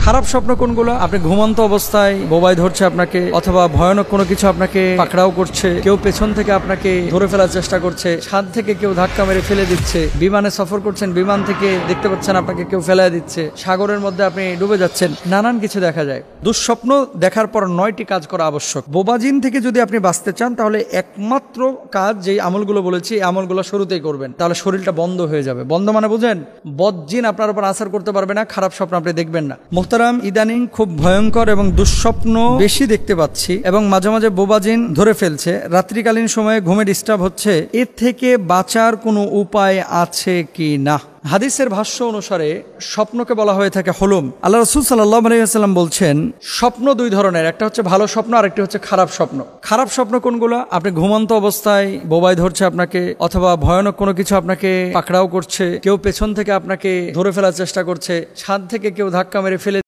খারাপ স্বপ্ন কোনগুলো? আপনি ঘুমন্ত অবস্থায় বোবাই ধরছে আপনাকে, অথবা ভয়ানক কোনো কিছু আপনাকে পাকড়াও করছে, কেউ পেছন থেকে আপনাকে ধরে ফেলার চেষ্টা করছে, ছাদ থেকে কেউ ধাক্কা মেরে ফেলে দিচ্ছে, বিমানে সফর করছেন, বিমান থেকে দেখতে পাচ্ছেন আপনাকে কেউ ফেলায় দিচ্ছে, সাগরের মধ্যে আপনি ডুবে যাচ্ছেন, নানান কিছু দেখা যায়। দুঃস্বপ্ন দেখার পর 9টি কাজ করা আবশ্যক। বোবাজিন থেকে যদি আপনি বাঁচতে চান তাহলে একমাত্র কাজ যেই আমলগুলো বলেছি এই আমলগুলো শুরুতেই করবেন, তাহলে শরীরটা বন্ধ হয়ে যাবে। বন্ধ মানে বুঝেন, বদজিন আপনার উপর আসার করতে পারবে না, খারাপ স্বপ্ন আপনি দেখবেন না। মুহতারাম, ইদানিং খুব ভয়ঙ্কর এবং দুঃস্বপ্ন বেশি দেখতে পাচ্ছি এবং মাঝে মাঝে বোবাজিন ধরে ফেলছে, রাত্রিকালীন সময়ে ঘুমে ডিস্টার্ব হচ্ছে। এর থেকে বাঁচার কোনো উপায় আছে কি না? হাদিসের ভাষ্য অনুসারে স্বপ্নকে বলা হয়ে থাকে হলুম। আল্লাহ রাসূল সাল্লাল্লাহু আলাইহি ওয়াসাল্লাম বলছেন স্বপ্ন দুই ধরনের, একটা হচ্ছে ভালো স্বপ্ন আর একটা হচ্ছে খারাপ স্বপ্ন। খারাপ স্বপ্ন কোনগুলো? আপনি ঘুমন্ত অবস্থায় বোবাই ধরছে আপনাকে, অথবা ভয়ানক কোনো কিছু আপনাকে পাকড়াও করছে, কেউ পেছন থেকে আপনাকে ধরে ফেলার চেষ্টা করছে, ছাদ থেকে কেউ ধাক্কা মেরে ফেলে